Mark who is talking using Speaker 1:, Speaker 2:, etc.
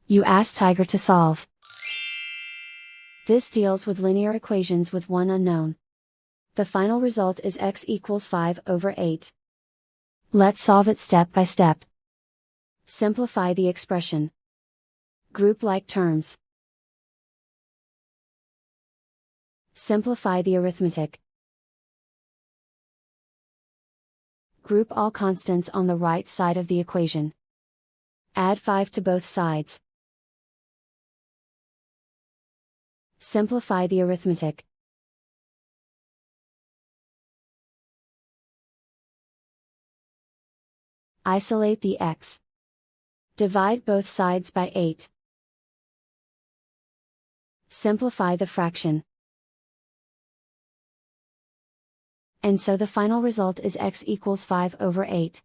Speaker 1: You ask Tiger to solve. This deals with linear equations with one unknown. The final result is x equals 5/8. Let's solve it step by step. Simplify the expression. Group like terms. Simplify the arithmetic. Group all constants on the right side of the equation. Add 5 to both sides. Simplify the arithmetic. Isolate the x. Divide both sides by 8. Simplify the fraction. And so the final result is x equals 5/8.